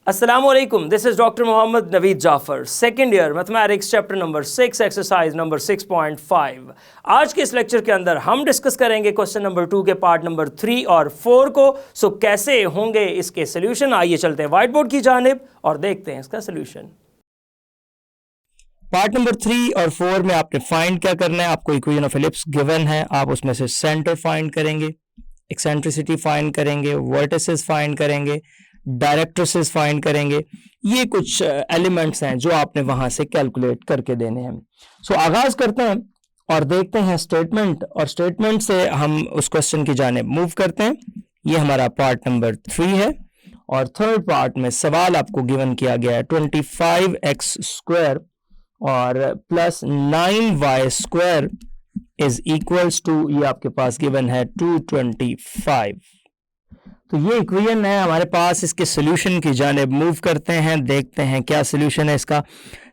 Assalamualaikum. This is Dr. Mohammed Naveed Jafar, second year mathematics chapter number 6 exercise number 6.5। आज के इस lecture के अंदर हम डिस्कस करेंगे क्वेश्चन नंबर 2 के पार्ट नंबर 3 और 4 को। सो कैसे होंगे इसके सोल्यूशन, आइए चलते हैं व्हाइट बोर्ड की जानिब और देखते हैं इसका सोल्यूशन। पार्ट नंबर 3 और 4 में आपने फाइंड क्या करना है। आपको इक्वेशन ऑफ एलिप्स गिवन है, आप उसमें से सेंटर फाइंड करेंगे, एक्सेंट्रिसिटी फाइंड करेंगे, वर्टिसेस फाइंड करेंगे, डायरेक्ट्रिसेस फाइंड करेंगे। ये कुछ एलिमेंट्स हैं जो आपने वहां से कैलकुलेट करके देने हैं। सो आगाज करते हैं और देखते हैं स्टेटमेंट, और स्टेटमेंट से हम उस क्वेश्चन की जानिब मूव करते हैं। ये हमारा पार्ट नंबर 3 है और थर्ड पार्ट में सवाल आपको गिवन किया गया है 25x² और plus 9y² is equals to, ये आपके पास गिवन है 225। तो ये इक्वेशन है हमारे पास। इसके सोल्यूशन की जानिब मूव करते हैं, देखते हैं क्या सोल्यूशन है इसका।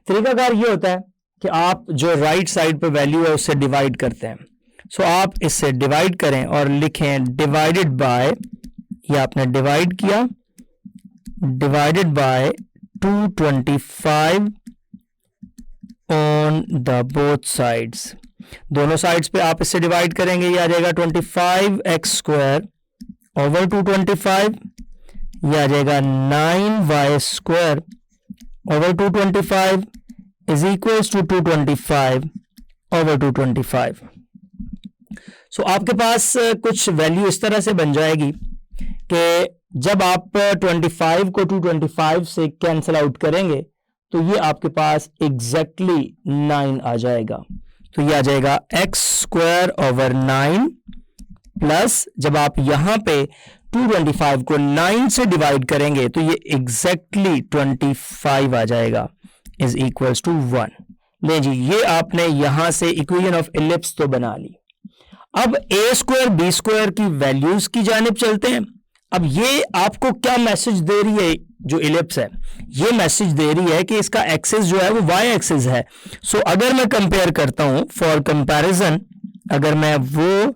तरीकाकार ये होता है कि आप जो राइट साइड पे वैल्यू है उससे डिवाइड करते हैं। सो आप इससे डिवाइड करें और लिखें डिवाइडेड बाय, ये आपने डिवाइड किया, divided by 225 on the both sides. दोनों साइड्स पे आप इससे डिवाइड करेंगे, ये आ जाएगा 25x² ओवर 225, ये आ जाएगा 9y² over 225 is equals to 225 over 225। So आपके पास कुछ वैल्यू इस तरह से बन जाएगी कि जब आप 25 को 225 से कैंसिल आउट करेंगे तो ये आपके पास एग्जैक्टली 9 आ जाएगा। तो ये आ जाएगा x² ओवर 9 प्लस, जब आप यहां पे 225 को 9 से डिवाइड करेंगे तो ये एग्जैक्टली 25 आ जाएगा, इज इक्वल्स टू 1। ले जी, ये आपने यहां से इक्वेशन ऑफ एलिप्स तो बना ली। अब a² b² की वैल्यूज की जानिब चलते हैं। अब ये आपको क्या मैसेज दे रही है, जो एलिप्स है ये मैसेज दे रही है कि इसका एक्सिस जो है वो y एक्सिस है। सो अगर मैं कंपेयर करता हूं, फॉर कंपैरिजन अगर मैं वो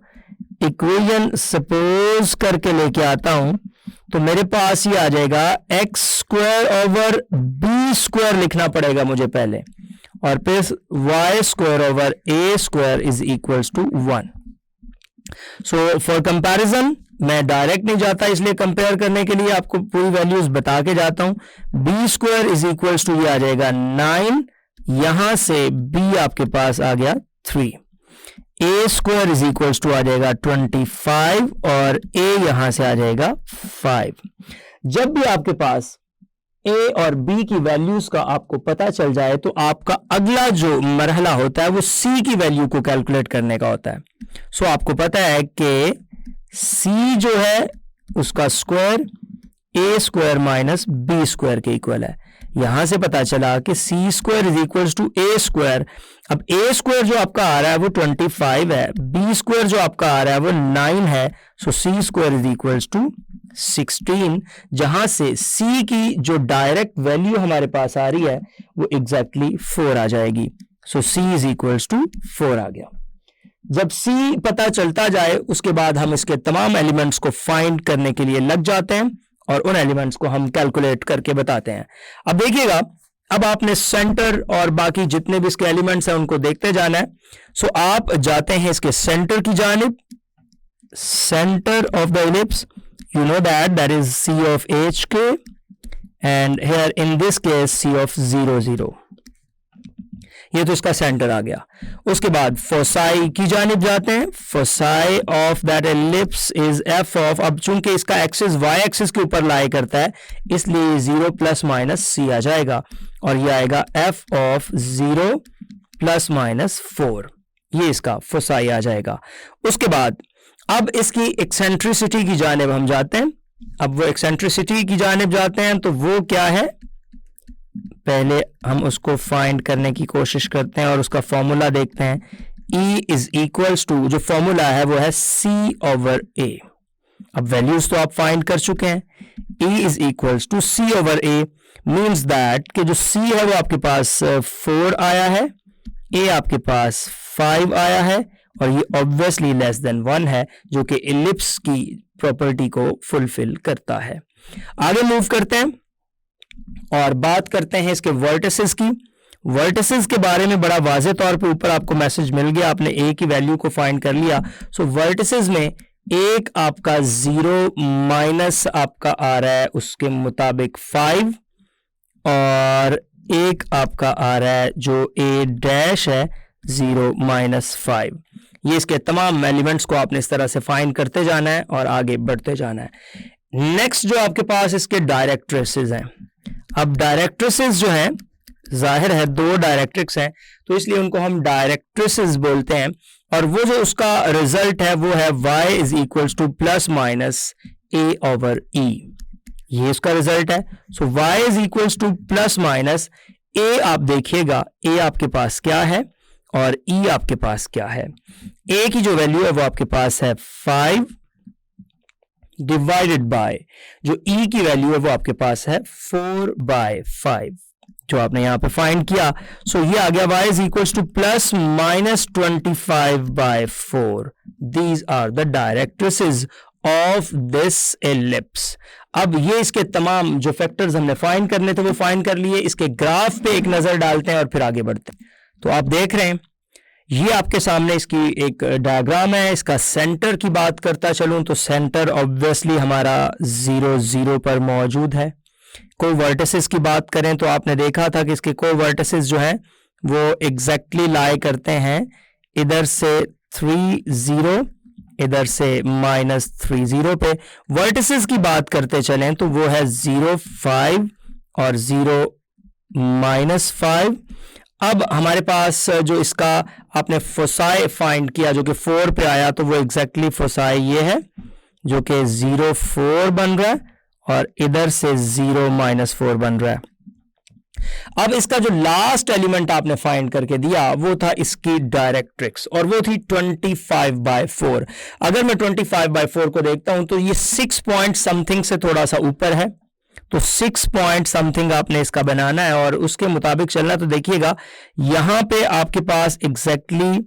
इक्वेशन सपोज करके लेके आता हूं तो मेरे पास ये आ जाएगा x² ओवर b² लिखना पड़ेगा मुझे पहले, और फिर y² over a² is equals to 1। So for comparison मैं डायरेक्ट नहीं जाता, इसलिए कंपेयर करने के लिए आपको पूरी वैल्यूज बता के जाता हूं। b² इज इक्वल्स टू, ये आ जाएगा 9, यहां से b आपके पास आ गया 3, a² इज इक्वल्स टू आ जाएगा 25 और a यहां से आ जाएगा 5। जब भी आपके पास a और b की वैल्यूज का आपको पता चल जाए तो आपका अगला जो मरहला होता है वो c की वैल्यू को कैलकुलेट करने का होता है। सो आपको पता है कि c जो है उसका स्क्वायर a² माइनस b² के इक्वल है। यहां से पता चला कि c² is equals to a²। अब a² जो आपका आ रहा है वो 25 है, b² जो आपका आ रहा है वो 9 है। सो c² इज इक्वल्स टू 16, जहां से c की जो डायरेक्ट वैल्यू हमारे पास आ रही है वो एग्जैक्टली 4 आ जाएगी। सो c इज इक्वल्स टू 4 आ गया। जब c पता चलता जाए उसके बाद हम इसके तमाम एलिमेंट्स को फाइंड करने के लिए लग जाते हैं और उन एलिमेंट्स को हम कैलकुलेट करके बताते हैं। अब देखिएगा, अब आपने सेंटर और बाकी जितने भी इसके एलिमेंट्स हैं उनको देखते जाना है। सो आप जाते हैं इसके सेंटर की जानिब, centre of the ellipse, you know that is c of hk and here in this case c of 0 0। ये तो इसका सेंटर आ गया। उसके बाद फोसाई की जानिब जाते हैं। Foci of that ellipse is f of, अब चूंकि इसका एक्सिस y एक्सिस के ऊपर लाई करता है इसलिए 0 प्लस माइनस c आ जाएगा और ये आएगा f ऑफ 0 प्लस माइनस 4, ये इसका फोसाई आ जाएगा। उसके बाद अब इसकी एक्सेंट्रिसिटी की जानिब हम जाते हैं। अब वो एक्सेंट्रिसिटी की जानिब जाते हैं तो वो क्या है, पहले हम उसको फाइंड करने की कोशिश करते हैं और उसका फॉर्मूला देखते हैं। E इज इक्वल्स टू, जो फॉर्मूला है वो है C ओवर A। अब वैल्यूज तो आप फाइंड कर चुके हैं। E is equals to C over A means that कि जो C है वो आपके पास 4 आया है, A आपके पास 5 आया है और ये ऑब्वियसली लेस देन 1 है, जो कि एलिप्स की प्रॉपर्टी को फुलफिल करता है। आगे मूव करते हैं। और बात करते हैं इसके वर्टिसेस की। वर्टिसेस के बारे में बड़ा वाज़ेह तौर पे ऊपर आपको मैसेज मिल गया, आपने ए की वैल्यू को फाइंड कर लिया। सो वर्टिसेस में एक आपका 0 माइनस आपका आ रहा है उसके मुताबिक 5, और एक आपका आ रहा है जो ए डैश है 0 माइनस 5। ये इसके तमाम एलिमेंट्स को आपने इस तरह से फाइंड करते जाना है और आगे बढ़ते जाना है। नेक्स्ट जो आपके पास इसके डायरेक्ट्रिसेस हैं। अब डायरेक्ट्रिसेस जो हैं, जाहिर है 2 डायरेक्ट्रिक्स हैं तो इसलिए उनको हम डायरेक्ट्रिसेस बोलते हैं, और वो जो उसका रिजल्ट है वो है y is equals to plus minus a over e। ये उसका रिजल्ट है। सो y is equals to plus minus a, आप देखिएगा a आपके पास क्या है और e आपके पास क्या है। a की जो वैल्यू है वो आपके पास है 5 डिवाइडेड बाय जो e की वैल्यू है वो आपके पास है 4/5 जो आपने यहां पे फाइंड किया। सो ये आ गया y is equals to plus minus 25/4। These are the directrices of this ellipse. अब ये इसके तमाम जो फैक्टर्स हमने फाइंड करने थे वो फाइंड कर लिए। इसके ग्राफ पे एक नजर डालते हैं और फिर आगे बढ़ते हैं। तो आप देख रहे हैं ये आपके सामने इसकी एक डायग्राम है। इसका सेंटर की बात करता चलूं तो सेंटर ऑब्वियसली हमारा 0 0 पर मौजूद है। को वर्टिसेस की बात करें तो आपने देखा था कि इसके को वर्टिसेस जो हैं वो एग्जैक्टली लाई करते हैं इधर से 3 0, इधर से -3 0 पे। वर्टिसेस की बात करते चलें तो वो है 0 5 और 0 -5। अब हमारे पास जो इसका आपने फोसाई फाइंड किया जो कि 4 पे आया, तो वो एग्जैक्टली फोसाई ये है जो कि 0 4 बन रहा है और इधर से 0 -4 बन रहा है। अब इसका जो लास्ट एलिमेंट आपने फाइंड करके दिया वो था इसकी डायरेक्ट्रिक्स और वो थी 25/4। अगर मैं 25/4 को देखता हूं तो ये 6 पॉइंट समथिंग से थोड़ा सा ऊपर है, तो 6 पॉइंट समथिंग आपने इसका बनाना है और उसके मुताबिक चलना। तो देखिएगा यहां पे आपके पास एग्जैक्टली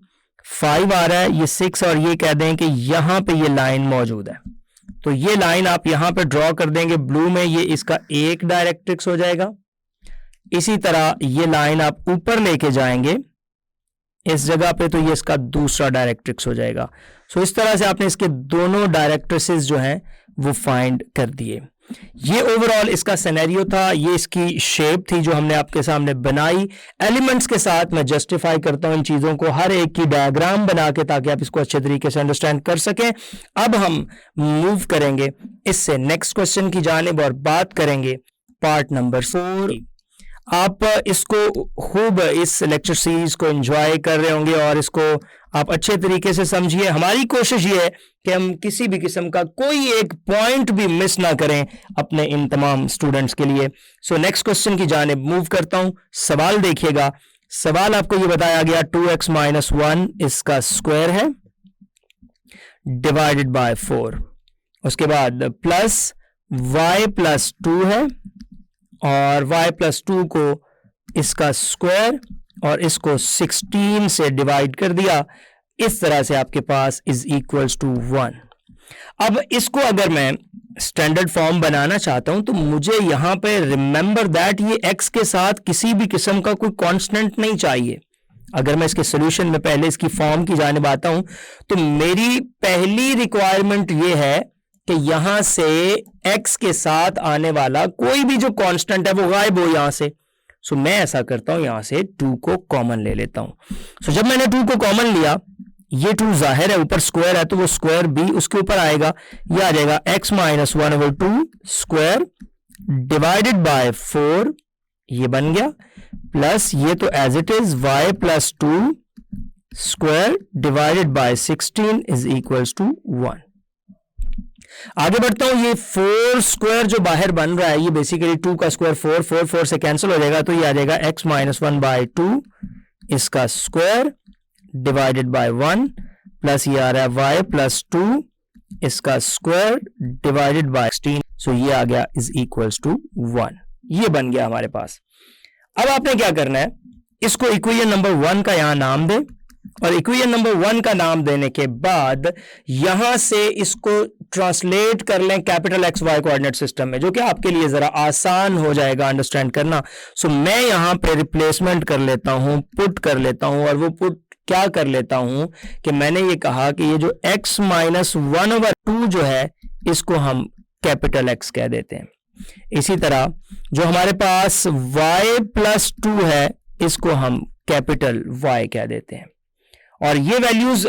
5 आ रहा है, ये 6, और ये कह दें कि यहां पे ये लाइन मौजूद है। तो ये लाइन आप यहां पे ड्रॉ कर देंगे ब्लू में, ये इसका एक डायरेक्ट्रिक्स हो जाएगा। इसी तरह ये लाइन आप ऊपर लेके जाएंगे इस जगह पे, तो ये इसका दूसरा डायरेक्ट्रिक्स हो जाएगा। सो इस तरह से आपने इसके दोनों डायरेक्ट्रिसेस जो हैं वो फाइंड कर दिए। ये ओवरऑल इसका सिनेरियो था, ये इसकी शेप थी जो हमने आपके सामने बनाई। एलिमेंट्स के साथ मैं जस्टिफाई करता हूं इन चीजों को, हर एक की डायग्राम बना के, ताकि आप इसको अच्छे तरीके से अंडरस्टैंड कर सकें। अब हम मूव करेंगे इससे नेक्स्ट क्वेश्चन की जानिब और बात करेंगे पार्ट नंबर 4। आप इसको खूब इस लेक्चर सीरीज को एंजॉय कर रहे होंगे और इसको आप अच्छे तरीके से समझिए। हमारी कोशिश ये है कि हम किसी भी किस्म का कोई एक पॉइंट भी मिस ना करें अपने इन तमाम स्टूडेंट्स के लिए। सो नेक्स्ट क्वेश्चन की जानिब मूव करता हूं। सवाल देखिएगा, सवाल आपको ये बताया गया 2x - 1 इसका स्क्वायर है डिवाइडेड बाय 4, उसके बाद प्लस y + 2 है और y + 2 को इसका स्क्वायर और इसको 16 से डिवाइड कर दिया। इस तरह से आपके पास इज इक्वल्स टू 1। अब इसको अगर मैं स्टैंडर्ड फॉर्म बनाना चाहता हूं तो मुझे यहां पे रिमेंबर दैट ये x के साथ किसी भी किस्म का कोई कांस्टेंट नहीं चाहिए। अगर मैं इसके सॉल्यूशन में पहले इसकी फॉर्म की जानिब आता हूं तो मेरी पहली रिक्वायरमेंट ये है कि यहां से x के साथ आने वाला कोई भी जो कांस्टेंट है वो गायब हो यहां से। सो मैं ऐसा करता हूं, यहां से 2 को कॉमन ले लेता हूं। सो जब मैंने 2 को कॉमन लिया, ये 2 जाहिर है ऊपर स्क्वायर है तो वो स्क्वायर भी उसके ऊपर आएगा। ये आ जाएगा x - 1/2 स्क्वायर डिवाइडेड बाय 4, ये बन गया, प्लस ये तो as it is y + 2 square divided by 16 is equals to 1। आगे बढ़ता हूं, ये 4 स्क्वायर जो बाहर बन रहा है ये बेसिकली 2 का स्क्वायर 4 4 से कैंसिल हो जाएगा, तो ये आ जाएगा x - 1/2 इसका स्क्वायर डिवाइडेड बाय 1, प्लस ये आ रहा है y + 2 इसका स्क्वायर डिवाइडेड बाय 16। सो ये आ गया इज इक्वल्स टू 1। ये बन गया हमारे पास। अब आपने क्या करना है, इसको इक्वेशन नंबर 1 का यहां नाम दे और इक्वेशन नंबर 1 का नाम देने के बाद यहां से इसको ट्रांसलेट कर लें capital X Y coordinate system में, जो कि आपके लिए जरा आसान हो जाएगा अंडरस्टैंड करना। सो मैं यहां पे रिप्लेसमेंट कर लेता हूं, पुट कर लेता हूं, और वो पुट क्या कर लेता हूं कि मैंने ये कहा कि ये जो x माइनस 1/2 जो है इसको हम कैपिटल एक्स कह देते हैं। इसी तरह जो हमारे पास y प्लस 2 है इसको हम कैपिटल y कह देते हैं। और ये वैल्यूज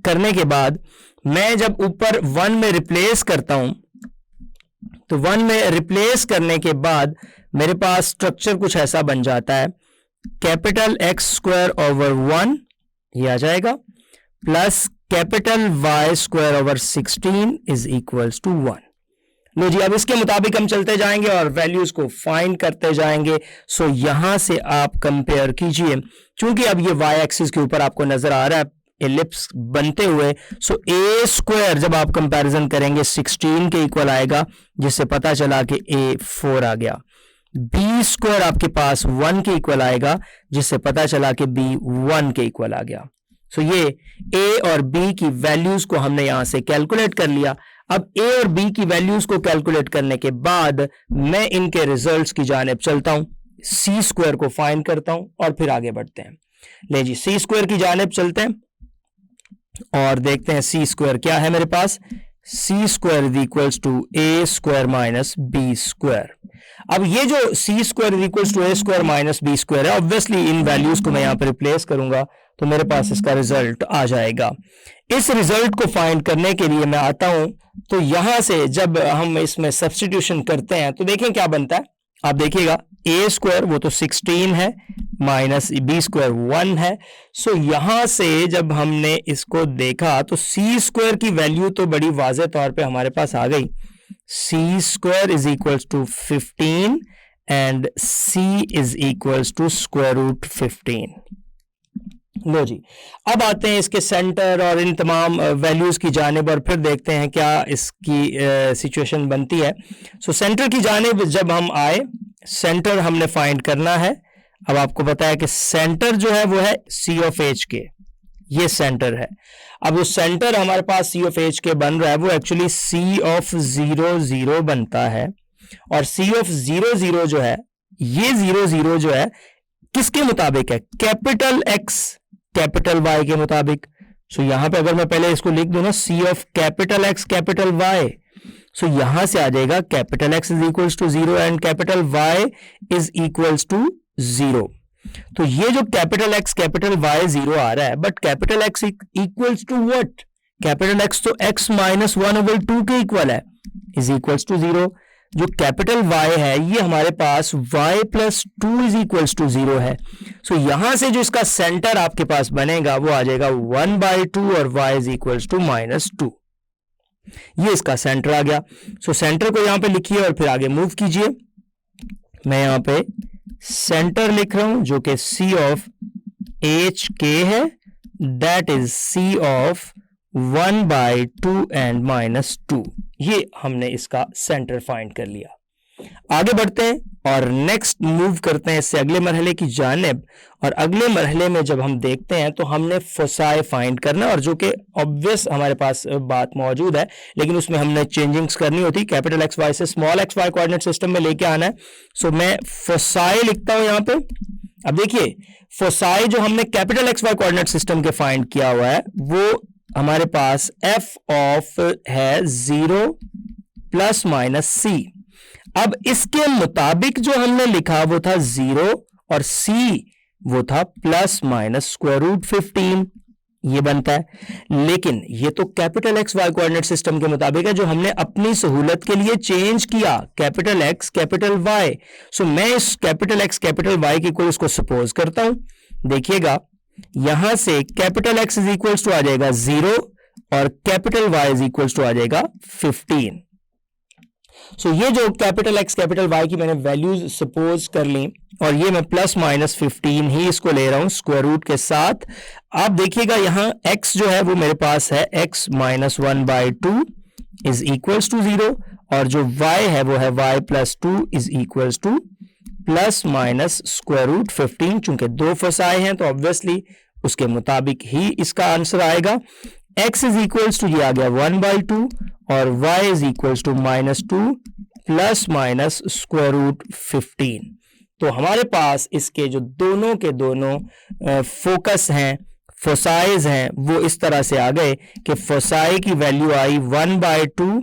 करने के बाद मैं जब ऊपर 1 में रिप्लेस करता हूं तो 1 में रिप्लेस करने के बाद मेरे पास स्ट्रक्चर कुछ ऐसा बन जाता है, कैपिटल एक्स स्क्वायर ओवर 1 ये आ जाएगा, plus capital Y square over 16 is equals to 1। लो जी, अब इसके मुताबिक हम चलते जाएंगे और वैल्यूज को फाइंड करते जाएंगे। सो यहां से आप कंपेयर कीजिए, चूंकि अब ये वाई एक्सिस के ऊपर आपको नजर आ रहा है एलिप्स बनते हुए। सो ए स्क्वायर जब आप कंपैरिजन करेंगे 16 के इक्वल आएगा, जिससे पता चला कि ए 4 आ गया। बी स्क्वायर आपके पास 1 के इक्वल आएगा, जिससे पता चला कि बी 1 के इक्वल आ गया। सो ये ए और बी की वैल्यूज को हमने यहां से कैलकुलेट कर लिया। अब ए और बी की वैल्यूज को कैलकुलेट करने के बाद मैं इनके रिजल्ट्स की जानिब चलता हूं, सी स्क्वायर को फाइंड करता हूं और फिर आगे बढ़ते हैं। ले जी, सी स्क्वायर की जानिब चलते हैं और देखते हैं सी स्क्वायर क्या है मेरे पास। C square is equals to A square minus B square. अब ये जो C square is equals to A square minus B square है, ऑब्वियसली इन वैल्यूज को मैं यहां पर रिप्लेस करूंगा तो मेरे पास इसका रिजल्ट आ जाएगा। इस रिजल्ट को फाइंड करने के लिए मैं आता हूं, तो यहां से जब हम इसमें सब्स्टिट्यूशन करते हैं तो देखें क्या बनता है। आप देखिएगा ए स्क्वायर वो तो 16 है, माइनस बी स्क्वायर 1 है। सो यहां से जब हमने इसको देखा तो सी स्क्वायर की वैल्यू तो बड़ी वाज़ेह तौर पे हमारे पास आ गई, C square is equals to 15 and C is equals to square root 15। लो जी, अब आते हैं इसके सेंटर और इन तमाम वैल्यूज की जानिब और फिर देखते हैं क्या इसकी सिचुएशन बनती है। सो सेंटर की जानिब जब हम आए, सेंटर हमने फाइंड करना है। अब आपको पता है कि सेंटर जो है वो है सी ऑफ एच के, ये सेंटर है। अब वो सेंटर हमारे पास सी ऑफ एच के बन रहा है, वो एक्चुअली सी ऑफ 0 0 बनता है। और सी ऑफ 0 0 जो है, ये 0 0 जो है किसके मुताबिक है, कैपिटल एक्स कैपिटल वाई के मुताबिक। सो यहां पे अगर मैं पहले इसको लिख दूं ना, C of capital X capital Y, so यहां से आ जाएगा capital X is equals to 0 and capital Y is equals to 0। तो ये जो कैपिटल एक्स कैपिटल वाई 0 आ रहा है, but capital X equals to what, capital X तो x माइनस 1/2 के इक्वल है, इज इक्वल्स टू 0। जो कैपिटल y है ये हमारे पास y plus 2 is equals to 0 है। सो यहां से जो इसका सेंटर आपके पास बनेगा वो आ जाएगा 1/2 और y इज इक्वल्स टू -2। ये इसका सेंटर आ गया। सो सेंटर को यहां पे लिखिए और फिर आगे मूव कीजिए। मैं यहां पे सेंटर लिख रहा हूं जो कि c ऑफ एच के है, that is c of 1/2 and -2। ये हमने इसका सेंटर फाइंड कर लिया। आगे बढ़ते हैं और नेक्स्ट मूव करते हैं इससे अगले मरहले की जानिब। और अगले मरहले में जब हम देखते हैं तो हमने फोसाई फाइंड करना, और जो कि ऑब्वियस हमारे पास बात मौजूद है, लेकिन उसमें हमने चेंजिंग्स करनी होती, कैपिटल एक्स वाई से small X Y coordinate system में लेके आना है। सो मैं फोसाई लिखता हूं यहां पे। अब देखिए फोसाई जो हमने capital X Y coordinate system के फाइंड किया हुआ है वो हमारे पास f ऑफ है 0 प्लस माइनस c। अब इसके मुताबिक जो हमने लिखा वो था 0 और c वो था प्लस माइनस स्क्वायर रूट 15, ये बनता है। लेकिन ये तो capital X Y coordinate system के मुताबिक है जो हमने अपनी सहूलत के लिए चेंज किया, कैपिटल एक्स कैपिटल वाई। सो मैं इस कैपिटल एक्स कैपिटल वाई की कोई इसको सपोज करता हूं। देखिएगा यहां से capital X is equals to आ जाएगा 0 और capital Y is equals to आ जाएगा 15। सो ये जो कैपिटल एक्स कैपिटल वाई की मैंने वैल्यूज सपोज कर ली और ये मैं प्लस माइनस 15 ही इसको ले रहा हूं स्क्वायर रूट के साथ। आप देखिएगा यहां x जो है वो मेरे पास है x minus 1/2 is equals to 0 और जो y है वो है y plus 2 is equals to plus minus square root 15। चूंकि दो फसाए हैं तो ऑब्वियसली उसके मुताबिक ही इसका आंसर आएगा। x इज इक्वल्स टू, ये आ गया 1/2 और y is equals to -2 plus minus square root 15। तो हमारे पास इसके जो दोनों के दोनों फोकस हैं, फोसाइज हैं, वो इस तरह से आ गए कि फोसाई की वैल्यू आई 1/2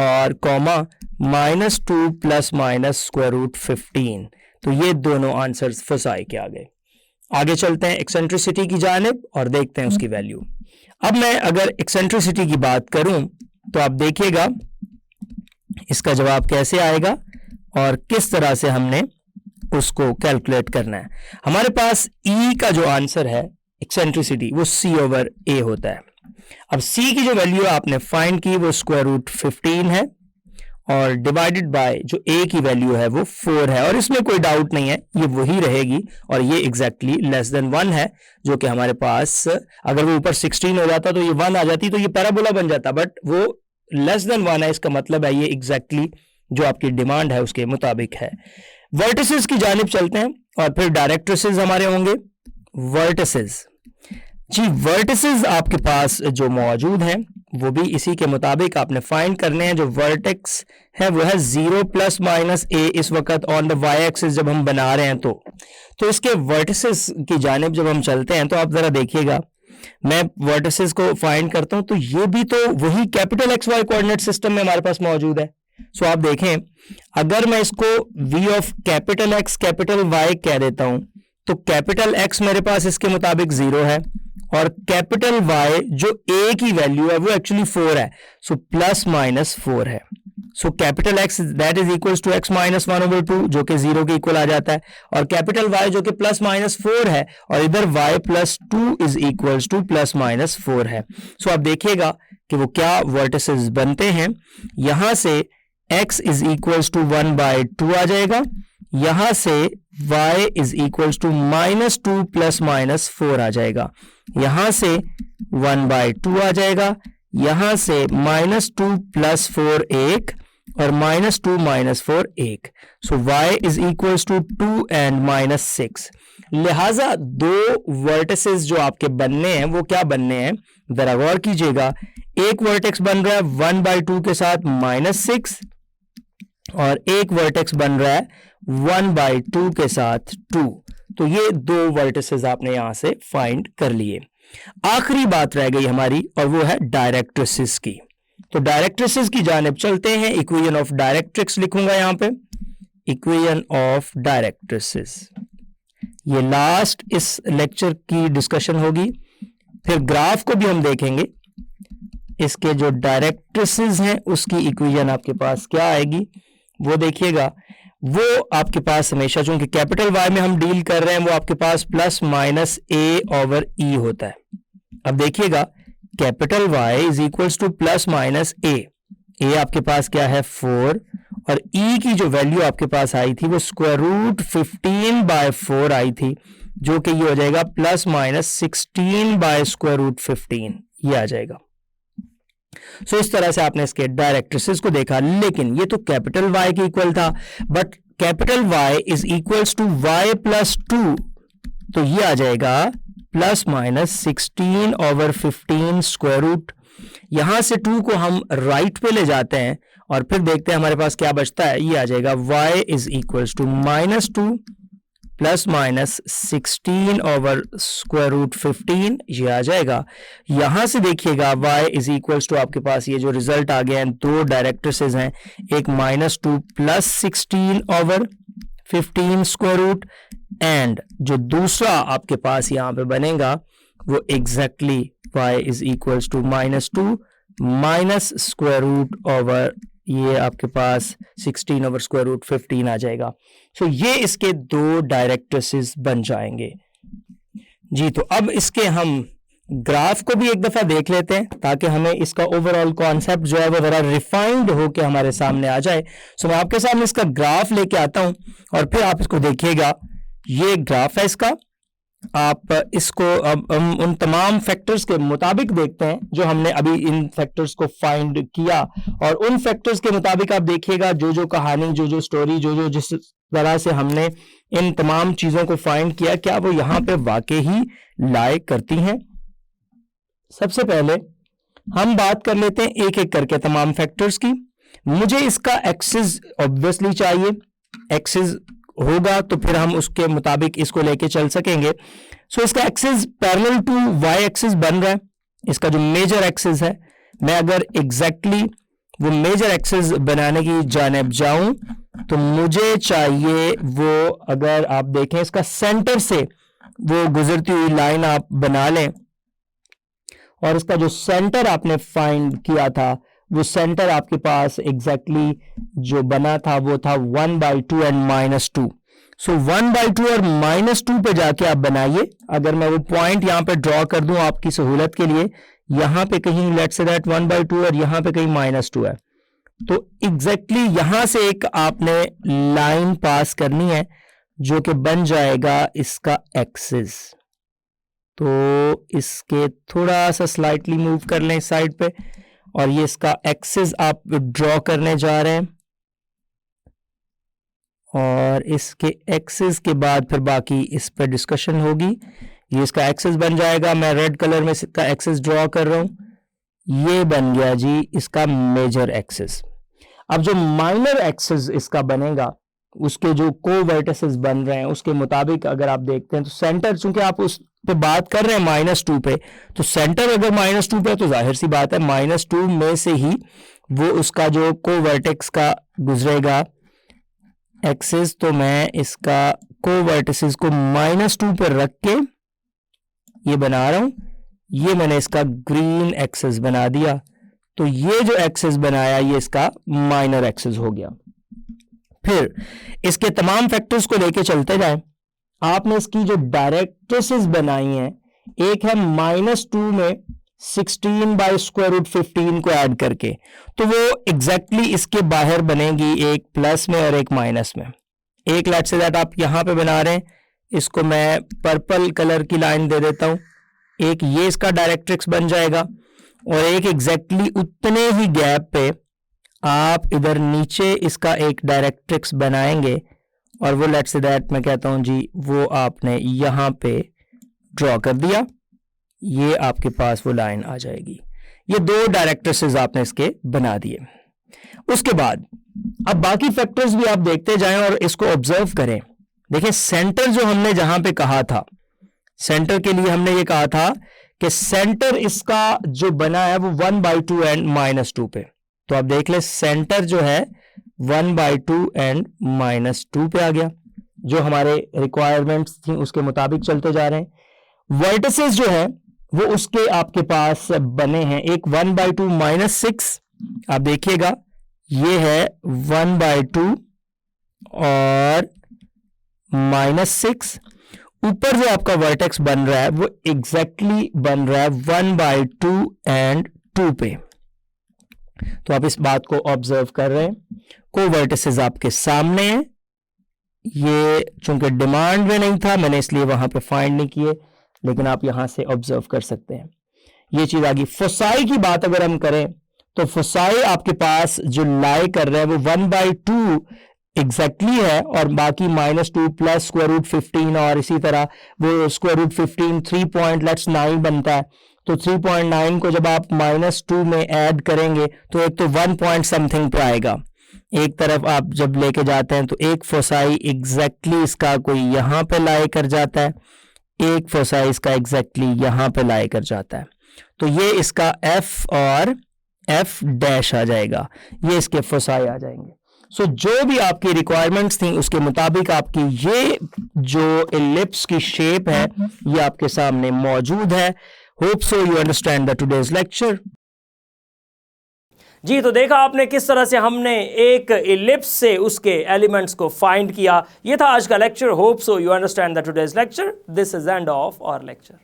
और comma -2 plus minus square root 15। तो ये दोनों आंसर्स फोसाई के आ गए। आगे चलते हैं एक्सेंट्रिसिटी की जानिब और देखते हैं उसकी वैल्यू। अब मैं अगर एक्सेंट्रिसिटी की बात करूं तो आप देखिएगा इसका जवाब कैसे आएगा और किस तरह से हमने उसको कैलकुलेट करना है। हमारे पास E का जो आंसर है एक्सेंट्रिसिटी वो C/A होता है। अब C की जो वैल्यू आपने फाइंड की वो स्क्वायर रूट 15 है और डिवाइडेड बाय जो A की वैल्यू है वो 4 है और इसमें कोई डाउट नहीं है ये वही रहेगी और ये एग्जैक्टली लेस देन 1 है, जो कि हमारे पास अगर वो ऊपर 16 हो जाता तो ये 1 आ जाती तो ये पैराबोला बन जाता, बट वो लेस देन 1 है, इसका मतलब है ये एग्जैक्टली जो आपकी डिमांड है उसके मुताबिक है। वर्टिसेस की जानिब चलते हैं और फिर डायरेक्ट्रिसेस हमारे होंगे। वर्टिसेस जी, वर्टिसेस आपके पास जो मौजूद हैं वो भी इसी के मुताबिक आपने फाइंड करने हैं। जो वर्टेक्स है वो है 0 प्लस माइनस a इस वक्त ऑन द वाई एक्सिस जब हम बना रहे हैं तो इसके वर्टिसेस की जानिब जब हम चलते हैं तो आप जरा देखिएगा, मैं वर्टिसेस को फाइंड करता हूं तो ये भी तो वही capital X Y coordinate system में हमारे पास मौजूद है। सो आप देखें, अगर मैं इसको v of capital X capital Y कह देता हूं तो कैपिटल एक्स मेरे पास इसके मुताबिक 0 है और कैपिटल वाई जो a की वैल्यू है वो एक्चुअली 4 है, सो प्लस माइनस 4 है। So capital X that is equals to x minus 1/2 जो कि 0 के इक्वल आ जाता है और कैपिटल वाई जो कि प्लस माइनस 4 है और इधर y plus 2 is equals to plus minus 4 है। सो आप देखिएगा कि वो क्या वर्टिसेस बनते हैं। यहां से x इज इक्वल्स टू 1/2 आ जाएगा, यहां से y is equals to -2 plus minus 4 आ जाएगा, यहां से 1/2 आ जाएगा, यहां से -2 प्लस 4 1 और -2 -4 1। So y is equals to 2 and -6। लिहाजा दो वर्टिसेस जो आपके बनने हैं वो क्या बनने हैं, जरा गौर कीजिएगा। एक वर्टेक्स बन रहा है 1/2 के साथ -6 और एक वर्टेक्स बन रहा है 1/2 के साथ 2। तो ये दो वर्टिसेस आपने यहां से फाइंड कर लिए। आखिरी बात रह गई हमारी और वो है डायरेक्ट्रिसेस की। तो डायरेक्ट्रिसेस की जानिब चलते हैं। इक्वेशन ऑफ डायरेक्ट्रिक्स लिखूंगा यहां पे, इक्वेशन ऑफ डायरेक्ट्रिसेस। ये लास्ट इस लेक्चर की डिस्कशन होगी। फिर ग्राफ को भी हम देखेंगे, इसके जो डायरेक्ट्रिसेस हैं उसकी इक्वेशन आपके पास क्या आएगी वो देखिएगा। वो आपके पास हमेशा, चूंकि कैपिटल वाई में हम डील कर रहे हैं, वो आपके पास प्लस माइनस a/e होता है। अब देखिएगा capital Y is equals to plus minus a आपके पास क्या है 4 और e की जो वैल्यू आपके पास आई थी वो स्क्वायर रूट 15/4 आई थी, जो कि ये हो जाएगा प्लस माइनस 16 स्क्वायर रूट 15 ये आ जाएगा। सो इस तरह से आपने इसके डायरेक्ट्रिसेस को देखा, लेकिन ये तो कैपिटल वाई के इक्वल था, but capital Y is equals to Y plus 2, तो ये आ जाएगा प्लस माइनस 16/15 स्क्वायर रूट। यहां से 2 को हम राइट पे ले जाते हैं और फिर देखते हैं हमारे पास क्या बचता है। ये आ जाएगा y is equals to -2 plus minus 16/√15 ये आ जाएगा। यहां से देखिएगा y इज इक्वल्स टू आपके पास ये जो रिजल्ट आ गया है, दो डायरेक्ट्रिसेस हैं, एक -2 प्लस 16/15 स्क्वायर रूट एंड जो दूसरा आपके पास यहां पे बनेगा वो exactly y is equals to -2 minus square root over ये आपके पास 16/√15 आ जाएगा। सो ये इसके दो डायरेक्ट्रिसेस बन जाएंगे जी। तो अब इसके हम ग्राफ को भी एक दफा देख लेते हैं ताकि हमें इसका ओवरऑल कॉन्सेप्ट जो है वो जरा रिफाइंड होकर हमारे सामने आ जाए। सो मैं आपके सामने इसका ग्राफ लेके आता हूं और फिर आप इसको देखिएगा। ये ग्राफ है इसका, आप इसको अब हम उन तमाम फैक्टर्स के मुताबिक देखते हैं जो हमने अभी इन फैक्टर्स को फाइंड किया, और उन फैक्टर्स के मुताबिक आप देखिएगा जो जो कहानी, जो जो स्टोरी, जो जो जिस तरह से हमने इन तमाम चीजों को फाइंड किया, क्या वो यहाँ पे वाकई ही लाए करती हैं। सबसे पहले हम बात कर लेते हैं एक एक करके तमाम फैक्टर्स की। मुझे इसका एक्सिस ऑब्वियसली चाहिए, एक्सिस होगा तो फिर हम उसके मुताबिक इसको लेके चल सकेंगे। सो इसका axis parallel to Y axis बन रहा है, इसका जो मेजर एक्सिस है। मैं अगर एग्जैक्टली वो मेजर एक्सिस बनाने की जानिब जाऊं तो मुझे चाहिए वो, अगर आप देखें इसका सेंटर से वो गुजरती हुई लाइन आप बना लें और इसका जो सेंटर आपने फाइंड किया था वो सेंटर आपके पास एग्जैक्टली जो बना था वो था 1/2 एंड -2। सो 1/2 और -2 पे जाके आप बनाइए। अगर मैं वो पॉइंट यहां पे ड्रॉ कर दूं आपकी सहूलत के लिए, यहां पे कहीं लेट्स से दैट 1/2 और यहां पे कहीं -2 है, तो एग्जैक्टली यहां से एक आपने लाइन पास करनी है जो कि बन जाएगा इसका एक्सिस। तो इसके थोड़ा सा स्लाइटली मूव कर लें इस साइड पे और ये इसका एक्सिस आप ड्रॉ करने जा रहे हैं और इसके एक्सिस के बाद फिर बाकी इस पे डिस्कशन होगी। ये इसका एक्सिस बन जाएगा, मैं रेड कलर में इसका एक्सिस ड्रॉ कर रहा हूं, ये बन गया जी इसका मेजर एक्सिस। अब जो माइनर एक्सिस इसका बनेगा उसके जो को वर्टिसेस बन रहे हैं उसके मुताबिक अगर आप देखते हैं तो सेंटर, चूंकि आप उस पे बात कर रहे हैं -2 पे, तो सेंटर अगर -2 पे तो जाहिर सी बात है -2 में से ही वो उसका जो को वर्टेक्स का गुजरेगा एक्सिस। तो मैं इसका को वर्टिसेस को -2 पर रख के ये बना रहा हूं, ये मैंने इसका ग्रीन एक्सिस बना दिया। तो ये जो एक्सिस बनाया ये इसका माइनर एक्सिस हो गया। फिर इसके तमाम फैक्टर्स को लेके चलते जाएं। आपने इसकी जो डायरेक्ट्रिसेस बनाई हैं, एक है -2 में 16/√15 को ऐड करके, तो वो एग्जैक्टली इसके बाहर बनेगी, एक प्लस में और एक माइनस में। एक लेट्स से दैट आप यहां पे बना रहे हैं, इसको मैं पर्पल कलर की लाइन दे देता हूं, एक ये इसका डायरेक्ट्रिक्स बन जाएगा और एक एग्जैक्टली उतने ही गैप पे आप इधर नीचे इसका एक डायरेक्ट्रिक्स बनाएंगे और वो लेट्स से दैट मैं कहता हूं जी वो आपने यहां पे ड्रॉ कर दिया, ये आपके पास वो लाइन आ जाएगी। ये दो डायरेक्ट्रिसेस आपने इसके बना दिए। उसके बाद अब बाकी फैक्टर्स भी आप देखते जाएं और इसको ऑब्जर्व करें। देखिए सेंटर जो हमने जहां पे कहा था, सेंटर के लिए हमने ये कहा था कि सेंटर इसका जो बना है वो 1/2 एंड -2 पे। तो आप देख ले सेंटर जो है 1/2 एंड -2 पे आ गया, जो हमारे रिक्वायरमेंट्स थी उसके मुताबिक चलते जा रहे हैं। वर्टिसेस जो है वो उसके आपके पास बने हैं, एक 1/2 -6, आप देखिएगा ये है 1/2 और -6। ऊपर जो आपका वर्टेक्स बन रहा है वो एग्जैक्टली बन रहा है 1/2 एंड 2 पे। तो आप इस बात को ऑब्जर्व कर रहे हैं, को वर्टिसेस आपके सामने हैं। ये चूंकि डिमांड में नहीं था मैंने इसलिए वहां पे फाइंड नहीं किए, लेकिन आप यहां से ऑब्जर्व कर सकते हैं। ये चीज आ गई। फोसाई की बात अगर हम करें तो फोसाई आपके पास जो लाई कर रहे हैं वो 1/2 एग्जैक्टली है और बाकी -2 प्लस √15 और इसी तरह वो √15 3.9 बनता है। तो 3.9 को जब आप -2 में ऐड करेंगे तो एक तो 1 पॉइंट समथिंग पे आएगा, एक तरफ आप जब लेके जाते हैं तो एक फोसाई एग्जैक्टली इसका कोई यहां पे लाई कर जाता है, एक फोसाई इसका एग्जैक्टली यहां पे लाई कर जाता है। तो ये इसका F और F' आ जाएगा, ये इसके फोसाई आ जाएंगे। सो जो भी आपकी रिक्वायरमेंट्स थी उसके मुताबिक आपकी ये जो एलिप्स की शेप है ये आपके सामने मौजूद है। Hope so you understand the today's lecture. जी, तो देखा आपने किस तरह से हमने एक एलिप्स से उसके एलिमेंट्स को फाइंड किया। ये था आज का lecture. Hope so you understand the today's lecture. This is end of our lecture.